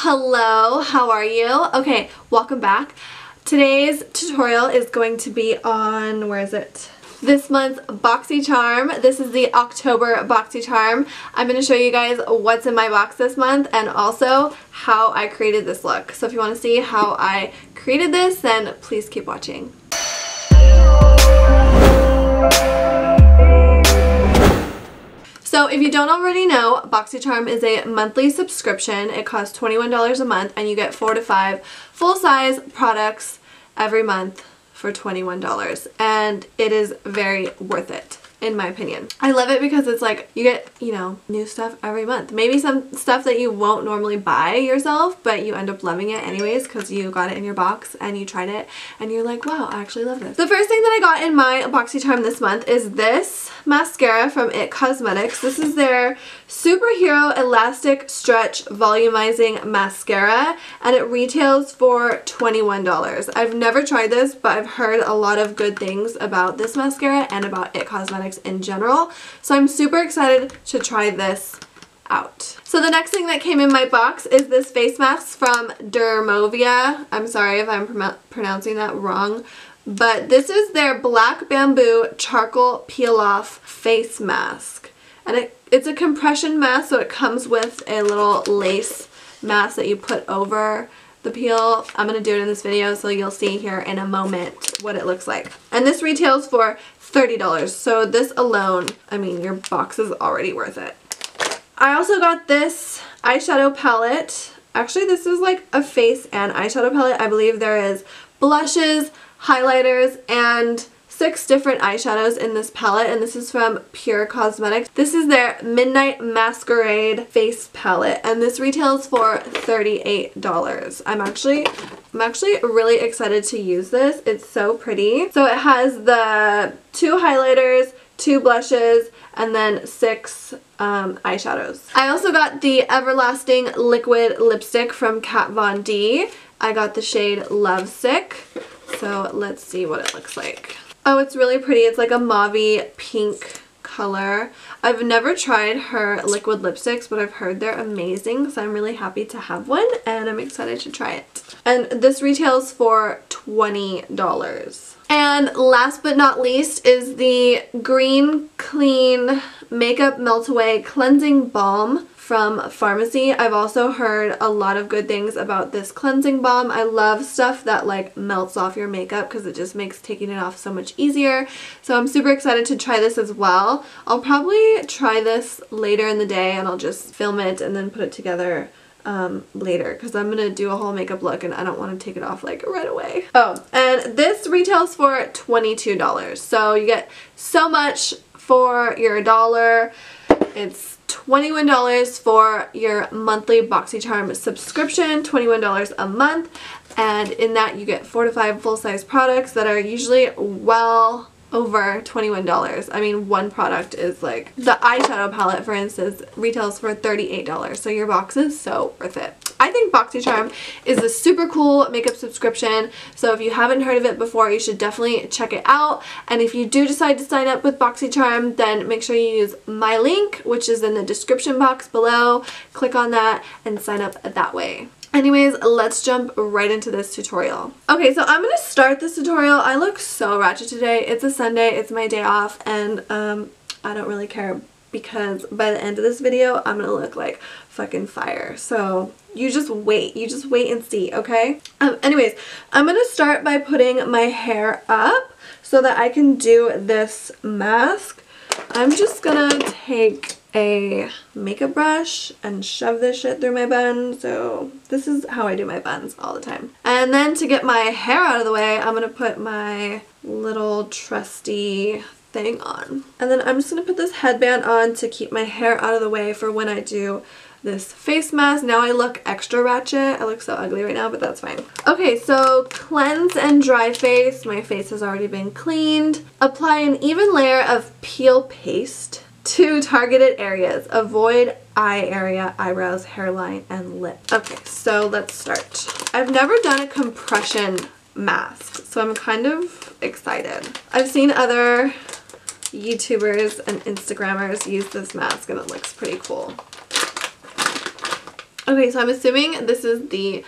Hello, how are you? Okay, welcome back. Today's tutorial is going to be on, where is it? This month's BoxyCharm. This is the October BoxyCharm. I'm going to show you guys what's in my box this month and also how I created this look. So if you want to see how I created this, then please keep watching. So if you don't already know, BoxyCharm is a monthly subscription. It costs $21 a month and you get 4 to 5 full-size products every month for $21, and it is very worth it in my opinion. I love it because it's like you get, you know, new stuff every month. Maybe some stuff that you won't normally buy yourself, but you end up loving it anyways because you got it in your box and you tried it and you're like, wow, I actually love this. The first thing that I got in my BoxyCharm this month is this mascara from It Cosmetics. This is their Superhero Elastic Stretch Volumizing Mascara and it retails for $21. I've never tried this, but I've heard a lot of good things about this mascara and about It Cosmetics in general, so I'm super excited to try this out. So the next thing that came in my box is this face mask from Dermovia. I'm sorry if I'm pronouncing that wrong, but this is their Black Bamboo Charcoal Peel Off Face Mask, and it's a compression mask, so it comes with a little lace mask that you put over the peel. I'm going to do it in this video, so you'll see here in a moment what it looks like. And this retails for $30, so this alone, I mean, your box is already worth it. I also got this eyeshadow palette. Actually, this is like a face and eyeshadow palette. I believe there is blushes, highlighters, and 6 different eyeshadows in this palette, and this is from Pure Cosmetics. This is their Midnight Masquerade face palette, and this retails for $38. I'm actually really excited to use this. It's so pretty. So it has the 2 highlighters, 2 blushes, and then 6 eyeshadows. I also got the Everlasting Liquid Lipstick from Kat Von D. I got the shade Lovesick. So let's see what it looks like. Oh, it's really pretty. It's like a mauve-y pink color. I've never tried her liquid lipsticks, but I've heard they're amazing, so I'm really happy to have one, and I'm excited to try it. And this retails for $20. And last but not least is the Green Clean Makeup Melt Away Cleansing Balm from Pharmacy. I've also heard a lot of good things about this cleansing balm. I love stuff that like melts off your makeup because it just makes taking it off so much easier. So I'm super excited to try this as well. I'll probably try this later in the day and I'll just film it and then put it together later because I'm gonna do a whole makeup look and I don't want to take it off like right away. Oh, and this retails for $22. So you get so much for your dollar. It's $21 for your monthly BoxyCharm subscription, $21 a month, and in that you get 4 to 5 full-size products that are usually well over $21. I mean, one product is like, the eyeshadow palette for instance retails for $38, so your box is so worth it. I think BoxyCharm is a super cool makeup subscription, so if you haven't heard of it before, you should definitely check it out. And if you do decide to sign up with BoxyCharm, then make sure you use my link, which is in the description box below. Click on that and sign up that way. Anyways, let's jump right into this tutorial. Okay, so I'm gonna start this tutorial. I look so ratchet today. It's a Sunday, it's my day off, and I don't really care because by the end of this video, I'm gonna look like fucking fire. So you just wait and see, okay? Anyways, I'm gonna start by putting my hair up so that I can do this mask. I'm just gonna take a makeup brush and shove this shit through my bun. So this is how I do my buns all the time. And then to get my hair out of the way, I'm gonna put my little trusty thing on. And then I'm just gonna put this headband on to keep my hair out of the way for when I do this face mask. Now I look extra ratchet. I look so ugly right now, but that's fine. Okay, so cleanse and dry face. My face has already been cleaned. Apply an even layer of peel paste to targeted areas. Avoid eye area, eyebrows, hairline, and lip. Okay, so let's start. I've never done a compression mask, so I'm kind of excited. I've seen other YouTubers and Instagrammers use this mask and it looks pretty cool. Okay, so I'm assuming this is the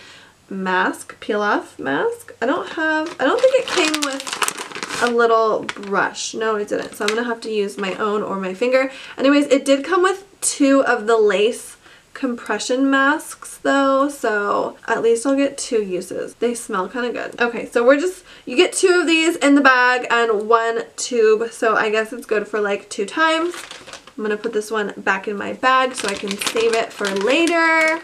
mask, peel off mask. I don't think it came with a little brush. No, it didn't. So I'm gonna have to use my own or my finger. Anyways, it did come with 2 of the lace compression masks though, so at least I'll get 2 uses. They smell kind of good. Okay, so you get 2 of these in the bag and 1 tube, so I guess it's good for like 2 times. I'm gonna put this one back in my bag so I can save it for later.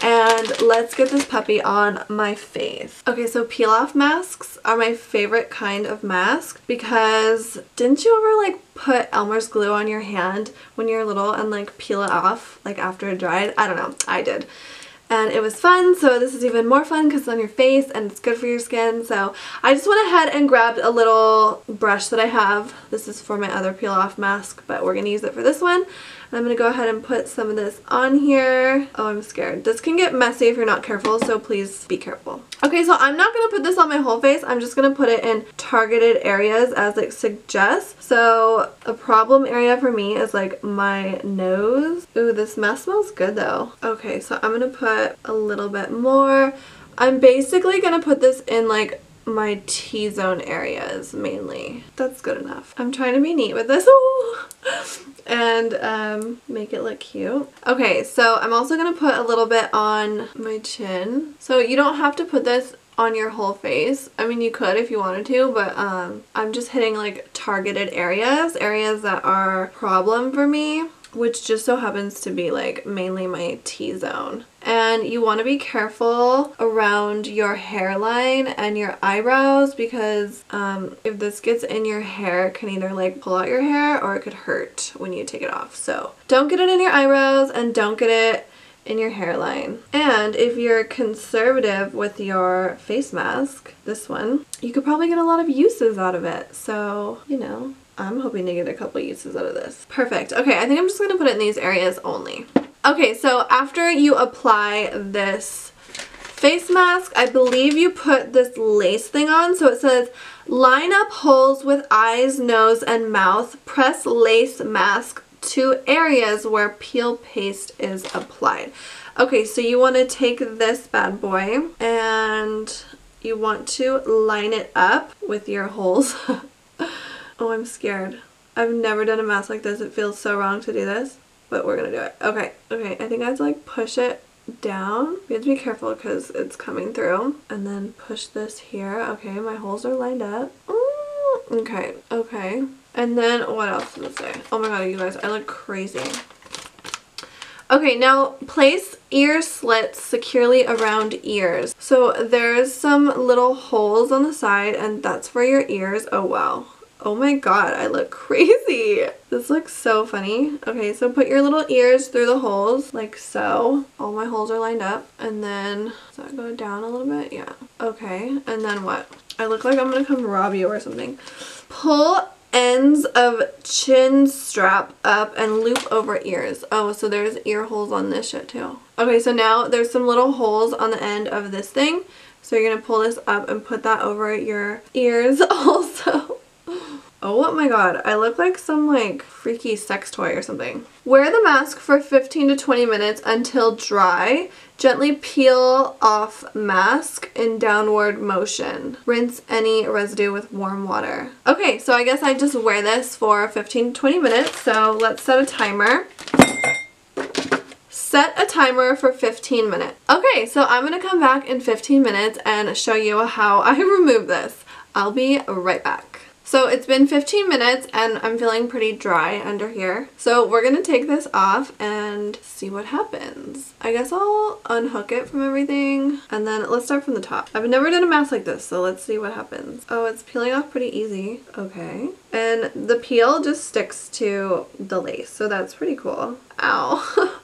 And let's get this puppy on my face. Okay, so peel off masks are my favorite kind of mask because didn't you ever like put Elmer's glue on your hand when you were little and like peel it off like after it dried? I don't know, I did. And it was fun, so this is even more fun because it's on your face and it's good for your skin. So I just went ahead and grabbed a little brush that I have. This is for my other peel off mask, but we're going to use it for this one. And I'm going to go ahead and put some of this on here. Oh, I'm scared. This can get messy if you're not careful, so please be careful. Okay, so I'm not going to put this on my whole face. I'm just going to put it in targeted areas as it suggests. So a problem area for me is like my nose. Ooh, this mask smells good though. Okay, so I'm going to put a little bit more. I'm basically going to put this in like my T-zone areas mainly. That's good enough. I'm trying to be neat with this. Ooh. And make it look cute. Okay, so I'm also going to put a little bit on my chin. So you don't have to put this on your whole face. I mean, you could if you wanted to, but I'm just hitting like targeted areas that are a problem for me, which just so happens to be like mainly my T-zone. And you want to be careful around your hairline and your eyebrows because if this gets in your hair, it can either like pull out your hair or it could hurt when you take it off. So don't get it in your eyebrows and don't get it in your hairline. And if you're conservative with your face mask, this one, you could probably get a lot of uses out of it. So, you know, I'm hoping to get a couple uses out of this. Perfect. Okay, I think I'm just going to put it in these areas only. Okay, so after you apply this face mask, I believe you put this lace thing on. So it says, line up holes with eyes, nose, and mouth. Press lace mask to areas where peel paste is applied. Okay, so you want to take this bad boy and you want to line it up with your holes. Oh, I'm scared. I've never done a mask like this. It feels so wrong to do this, but we're gonna do it. Okay, I think I have to like push it down. You have to be careful because it's coming through. And then push this here. Okay, my holes are lined up. Okay. And then what else does it say? Oh my god, you guys, I look crazy. Okay, now place ear slits securely around ears. So there's some little holes on the side and that's for your ears. Oh wow. Oh my god, I look crazy. This looks so funny. Okay, so put your little ears through the holes like so. All my holes are lined up. And then, does that go down a little bit? Yeah. Okay, and then what? I look like I'm gonna come rob you or something. Pull ends of chin strap up and loop over ears. Oh, so there's ear holes on this shit too. Okay, so now there's some little holes on the end of this thing. So you're gonna pull this up and put that over your ears also. Oh my god, I look like some like freaky sex toy or something. Wear the mask for 15 to 20 minutes until dry. Gently peel off mask in downward motion. Rinse any residue with warm water. Okay, so I guess I just wear this for 15 to 20 minutes. So let's set a timer. Set a timer for 15 minutes. Okay, so I'm gonna come back in 15 minutes and show you how I remove this. I'll be right back. So it's been 15 minutes and I'm feeling pretty dry under here. So we're going to take this off and see what happens. I guess I'll unhook it from everything and then let's start from the top. I've never done a mask like this, so let's see what happens. Oh, it's peeling off pretty easy. Okay. And the peel just sticks to the lace, so that's pretty cool. Ow.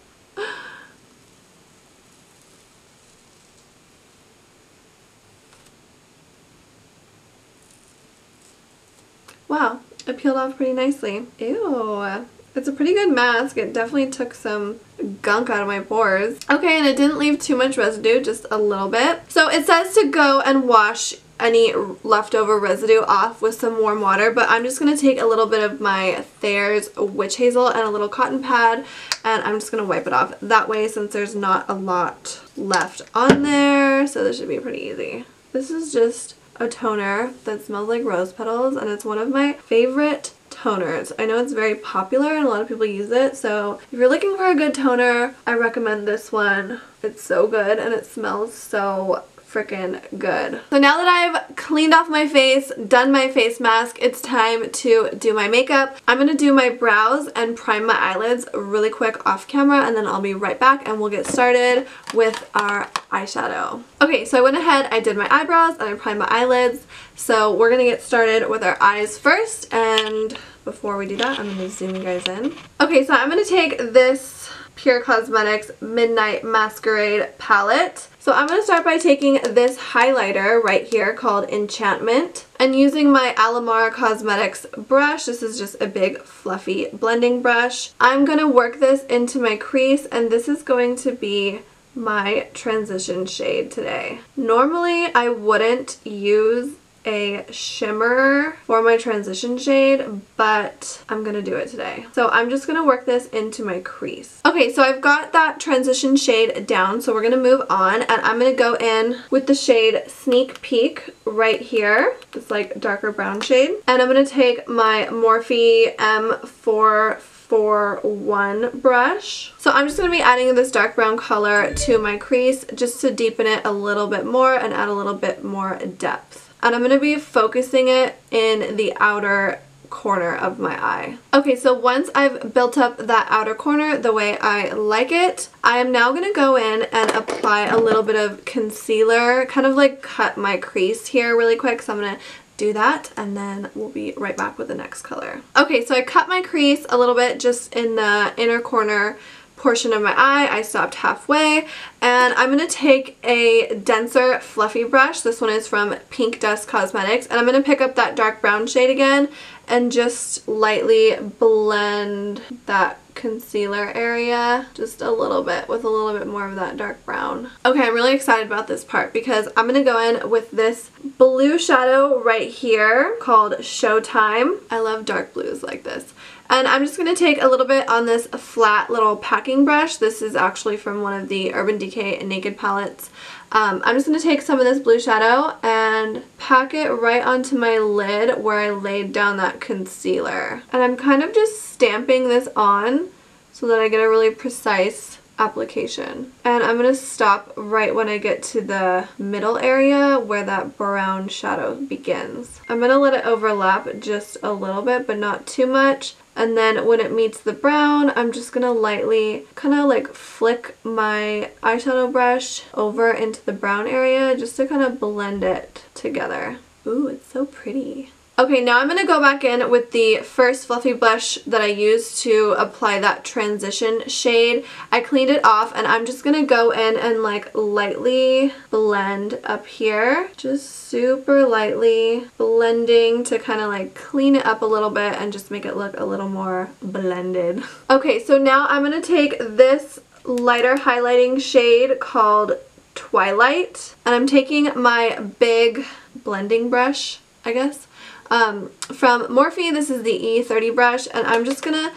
Wow, it peeled off pretty nicely. Ew. It's a pretty good mask. It definitely took some gunk out of my pores. Okay, and it didn't leave too much residue, just a little bit. So it says to go and wash any leftover residue off with some warm water, but I'm just going to take a little bit of my Thayer's Witch Hazel and a little cotton pad, and I'm just going to wipe it off that way since there's not a lot left on there, so this should be pretty easy. This is just a toner that smells like rose petals, and it's one of my favorite toners. I know it's very popular and a lot of people use it, so if you're looking for a good toner, I recommend this one. It's so good and it smells so freaking good. So now that I've cleaned off my face, done my face mask, it's time to do my makeup. I'm going to do my brows and prime my eyelids really quick off camera, and then I'll be right back and we'll get started with our eyeshadow. Okay, so I went ahead, I did my eyebrows and I primed my eyelids. So we're going to get started with our eyes first, and before we do that, I'm going to zoom you guys in. Okay, so I'm going to take this Pure Cosmetics Midnight Masquerade palette. So I'm going to start by taking this highlighter right here called Enchantment, and using my Alamar Cosmetics brush. This is just a big fluffy blending brush. I'm going to work this into my crease, and this is going to be my transition shade today. Normally I wouldn't use a shimmer for my transition shade, but I'm gonna do it today. So I'm just gonna work this into my crease. Okay, so I've got that transition shade down, so we're gonna move on, and I'm gonna go in with the shade Sneak Peek right here, this like darker brown shade, and I'm gonna take my Morphe M441 brush. So I'm just going to be adding this dark brown color to my crease just to deepen it a little bit more and add a little bit more depth. And I'm going to be focusing it in the outer corner of my eye. Okay, so once I've built up that outer corner the way I like it, I am now going to go in and apply a little bit of concealer, kind of like cut my crease here really quick. So I'm going to do that, and then we'll be right back with the next color. Okay, so I cut my crease a little bit just in the inner corner portion of my eye. I stopped halfway, and I'm going to take a denser fluffy brush. This one is from Pink Dust Cosmetics, and I'm going to pick up that dark brown shade again and just lightly blend that concealer area just a little bit with a little bit more of that dark brown. Okay, I'm really excited about this part because I'm going to go in with this blue shadow right here called Showtime. I love dark blues like this. And I'm just going to take a little bit on this flat little packing brush. This is actually from one of the Urban Decay Naked palettes. I'm just going to take some of this blue shadow and pack it right onto my lid where I laid down that concealer. And I'm kind of just stamping this on so that I get a really precise application. And I'm going to stop right when I get to the middle area where that brown shadow begins. I'm going to let it overlap just a little bit, but not too much. And then when it meets the brown, I'm just going to lightly kind of like flick my eyeshadow brush over into the brown area just to kind of blend it together. Ooh, it's so pretty. Okay, now I'm going to go back in with the first fluffy blush that I used to apply that transition shade. I cleaned it off, and I'm just going to go in and like lightly blend up here. Just super lightly blending to kind of like clean it up a little bit and just make it look a little more blended. Okay, so now I'm going to take this lighter highlighting shade called Twilight, and I'm taking my big blending brush, I guess, from Morphe. This is the E30 brush, and I'm just gonna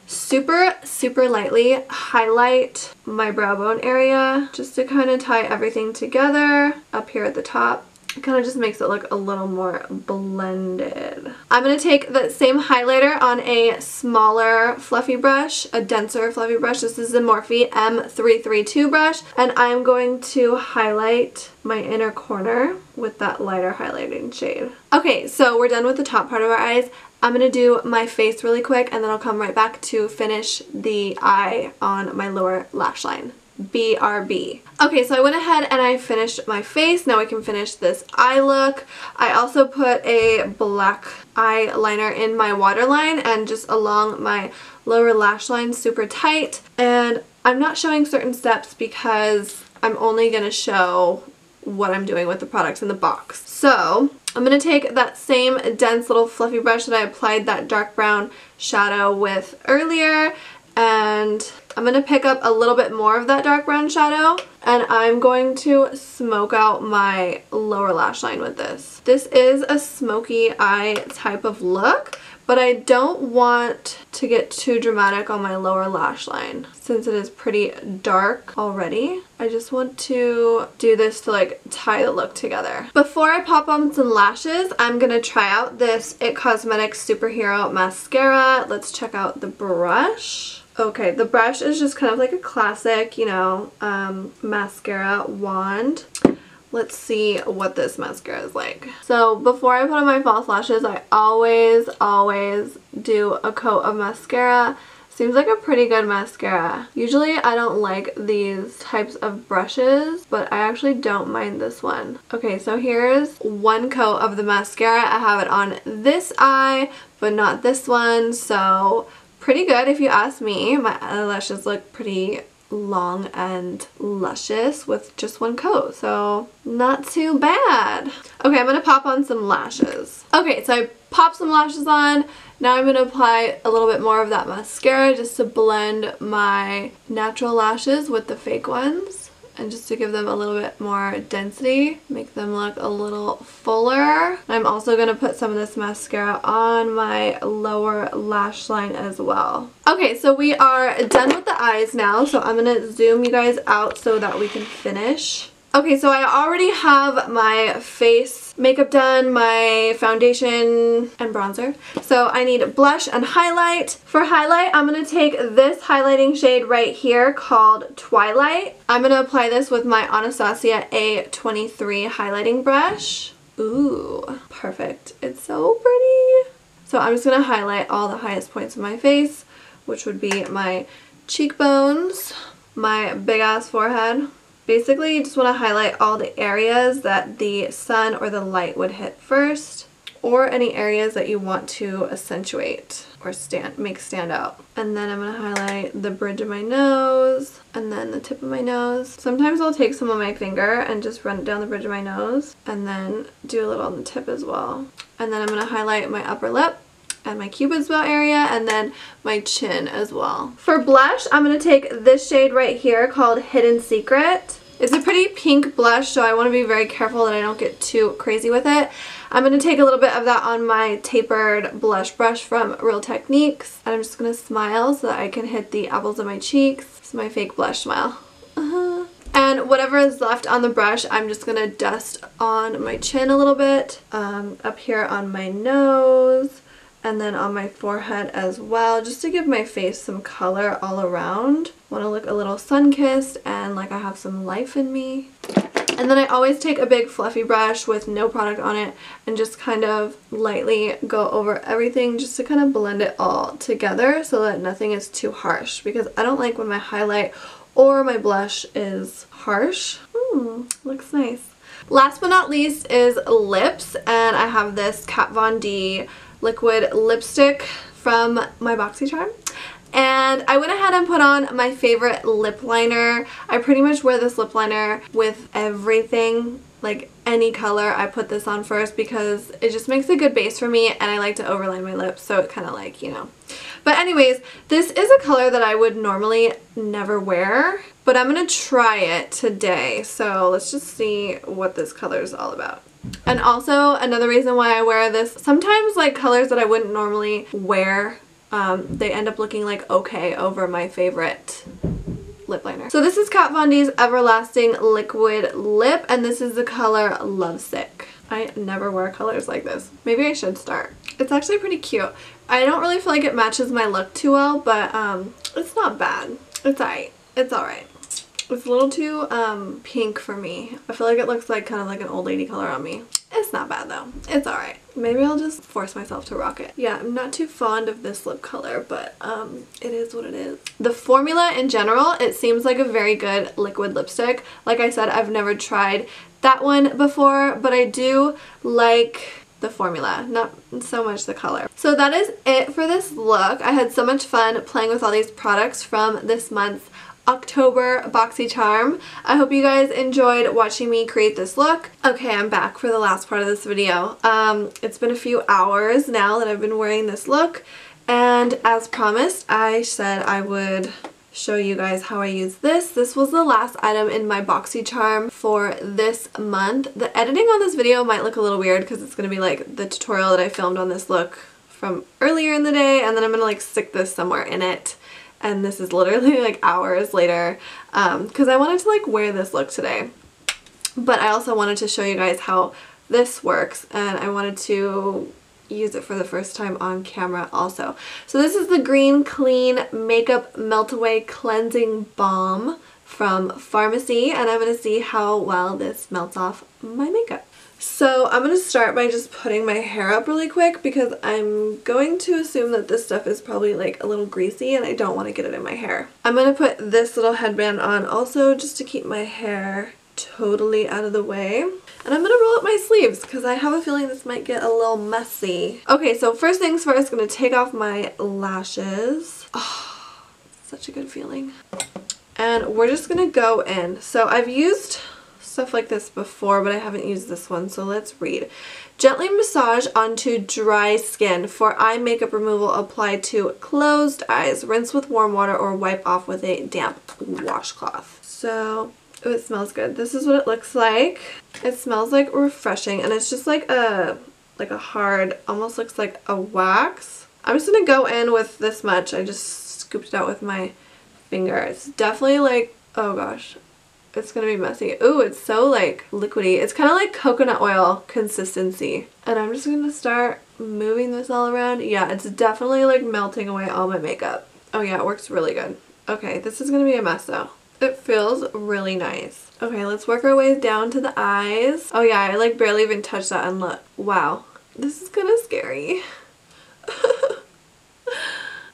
super lightly highlight my brow bone area just to kind of tie everything together up here at the top. It kind of just makes it look a little more blended. I'm going to take the same highlighter on a smaller fluffy brush, a denser fluffy brush. This is the Morphe M332 brush, and I'm going to highlight my inner corner with that lighter highlighting shade. Okay, so we're done with the top part of our eyes. I'm going to do my face really quick, and then I'll come right back to finish the eye on my lower lash line. BRB. Okay, so I went ahead and I finished my face. Now we can finish this eye look. I also put a black eyeliner in my waterline and just along my lower lash line super tight. And I'm not showing certain steps because I'm only going to show what I'm doing with the products in the box. So I'm going to take that same dense little fluffy brush that I applied that dark brown shadow with earlier, And I'm going to pick up a little bit more of that dark brown shadow, and I'm going to smoke out my lower lash line with this. This is a smoky eye type of look, but I don't want to get too dramatic on my lower lash line since it is pretty dark already. I just want to do this to like tie the look together. Before I pop on some lashes, I'm going to try out this IT Cosmetics Superhero Mascara. Let's check out the brush. Okay, the brush is just kind of like a classic, you know, mascara wand. Let's see what this mascara is like. So before I put on my false lashes, I always do a coat of mascara. Seems like a pretty good mascara. Usually I don't like these types of brushes, but I actually don't mind this one. Okay, so here's one coat of the mascara. I have it on this eye, but not this one, so pretty good if you ask me. My eyelashes look pretty long and luscious with just one coat, so not too bad. Okay, I'm gonna pop on some lashes. Okay, so I popped some lashes on. Now I'm gonna apply a little bit more of that mascara just to blend my natural lashes with the fake ones, and just to give them a little bit more density, make them look a little fuller. I'm also going to put some of this mascara on my lower lash line as well. Okay, so we are done with the eyes now, so I'm going to zoom you guys out so that we can finish. Okay, so I already have my face makeup done, my foundation and bronzer. So I need blush and highlight. For highlight, I'm going to take this highlighting shade right here called Twilight. I'm going to apply this with my Anastasia A23 highlighting brush. Ooh, perfect. It's so pretty. So I'm just going to highlight all the highest points of my face, which would be my cheekbones, my big ass forehead. Basically, you just want to highlight all the areas that the sun or the light would hit first, or any areas that you want to accentuate or make stand out. And then I'm going to highlight the bridge of my nose and then the tip of my nose. Sometimes I'll take some of my finger and just run it down the bridge of my nose and then do a little on the tip as well. And then I'm going to highlight my upper lip and my cupid's bow area, and then my chin as well. For blush, I'm going to take this shade right here called Hidden Secret. It's a pretty pink blush, so I want to be very careful that I don't get too crazy with it. I'm going to take a little bit of that on my tapered blush brush from Real Techniques, and I'm just going to smile so that I can hit the apples of my cheeks. This is my fake blush smile. And whatever is left on the brush, I'm just going to dust on my chin a little bit, up here on my nose, and then on my forehead as well, just to give my face some color all around. Want to look a little sun-kissed and like I have some life in me. And then I always take a big fluffy brush with no product on it and just kind of lightly go over everything just to kind of blend it all together so that nothing is too harsh, because I don't like when my highlight or my blush is harsh. Looks nice. Last but not least is lips, and I have this Kat Von D liquid lipstick from my BoxyCharm. And I went ahead and put on my favorite lip liner. I pretty much wear this lip liner with everything, like any color. I put this on first because it just makes a good base for me, and I like to overline my lips, so it kind of like, you know. But anyways, this is a color that I would normally never wear, but I'm going to try it today. So let's just see what this color is all about. And also another reason why I wear this, sometimes like colors that I wouldn't normally wear, they end up looking like okay over my favorite lip liner. So this is Kat Von D's Everlasting Liquid Lip, and this is the color Lovesick. I never wear colors like this. Maybe I should start. It's actually pretty cute. I don't really feel like it matches my look too well, but it's not bad. It's alright. It's alright. It's a little too pink for me. I feel like it looks like kind of like an old lady color on me. It's not bad though. It's alright. Maybe I'll just force myself to rock it. Yeah, I'm not too fond of this lip color, but it is what it is. The formula in general, it seems like a very good liquid lipstick. Like I said, I've never tried that one before, but I do like the formula, not so much the color. So that is it for this look. I had so much fun playing with all these products from this month's October BoxyCharm. I hope you guys enjoyed watching me create this look. Okay, I'm back for the last part of this video. It's been a few hours now that I've been wearing this look, And as promised, I said I would show you guys how I use this. This was the last item in my BoxyCharm for this month. The editing on this video might look a little weird because it's going to be like the tutorial that I filmed on this look from earlier in the day, and then I'm going to like stick this somewhere in it. And this is literally like hours later because I wanted to like wear this look today. But I also wanted to show you guys how this works, and I wanted to use it for the first time on camera also. So this is the Green Clean Makeup Melt Away Cleansing Balm from Pharmacy, and I'm going to see how well this melts off my makeup. So I'm going to start by just putting my hair up really quick because I'm going to assume that this stuff is probably like a little greasy and I don't want to get it in my hair. I'm going to put this little headband on also just to keep my hair totally out of the way. And I'm going to roll up my sleeves because I have a feeling this might get a little messy. Okay, so first things first, I'm going to take off my lashes. Oh, such a good feeling. And we're just going to go in. So I've used stuff like this before, but I haven't used this one, so let's read. Gently massage onto dry skin. For eye makeup removal, apply to closed eyes. Rinse with warm water or wipe off with a damp washcloth. So oh, it smells good. This is what it looks like. It smells like refreshing, and it's just like a hard, almost looks like a wax. I'm just gonna go in with this much. I just scooped it out with my finger. It's definitely like, oh gosh, it's gonna be messy. Ooh, it's so like liquidy. It's kind of like coconut oil consistency. And I'm just gonna start moving this all around. Yeah, it's definitely like melting away all my makeup. Oh yeah, it works really good. Okay, this is gonna be a mess though. It feels really nice. Okay, let's work our way down to the eyes. Oh yeah, I like barely even touched that, and look. Wow, this is kind of scary.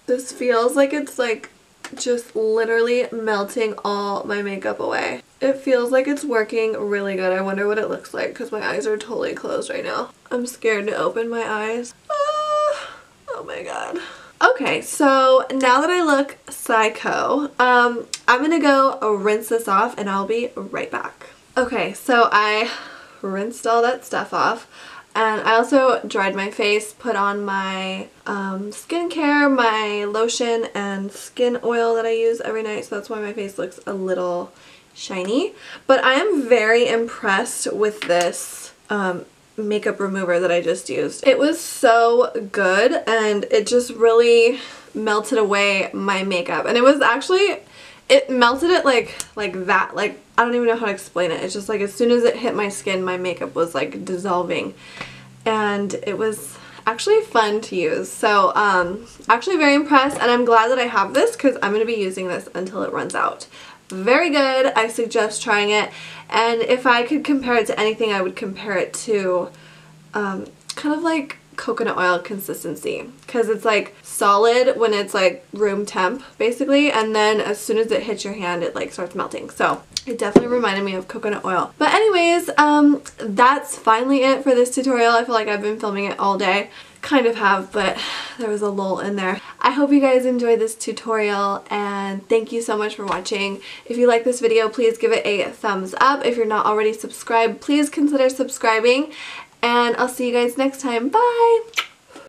This feels like it's like just literally melting all my makeup away. It feels like it's working really good. I wonder what it looks like because my eyes are totally closed right now. I'm scared to open my eyes. Oh my god. Okay, so now that I look psycho, I'm gonna go rinse this off and I'll be right back. Okay, so I rinsed all that stuff off, and I also dried my face, put on my skincare, my lotion and skin oil that I use every night, so that's why my face looks a little shiny. But I am very impressed with this makeup remover that I just used. It was so good, and it just really melted away my makeup, and it was actually, it melted it like that, like I don't even know how to explain it. It's just like as soon as it hit my skin, my makeup was like dissolving, and it was actually fun to use. So actually very impressed, and I'm glad that I have this because I'm going to be using this until it runs out. Very good. I suggest trying it, and if I could compare it to anything, I would compare it to kind of like coconut oil consistency, because it's like solid when it's like room temp basically, and then as soon as it hits your hand it like starts melting. So it definitely reminded me of coconut oil. But anyways, that's finally it for this tutorial. I feel like I've been filming it all day. Kind of have, but there was a lull in there. I hope you guys enjoyed this tutorial, and thank you so much for watching. If you like this video, please give it a thumbs up. If you're not already subscribed, please consider subscribing, and I'll see you guys next time. Bye!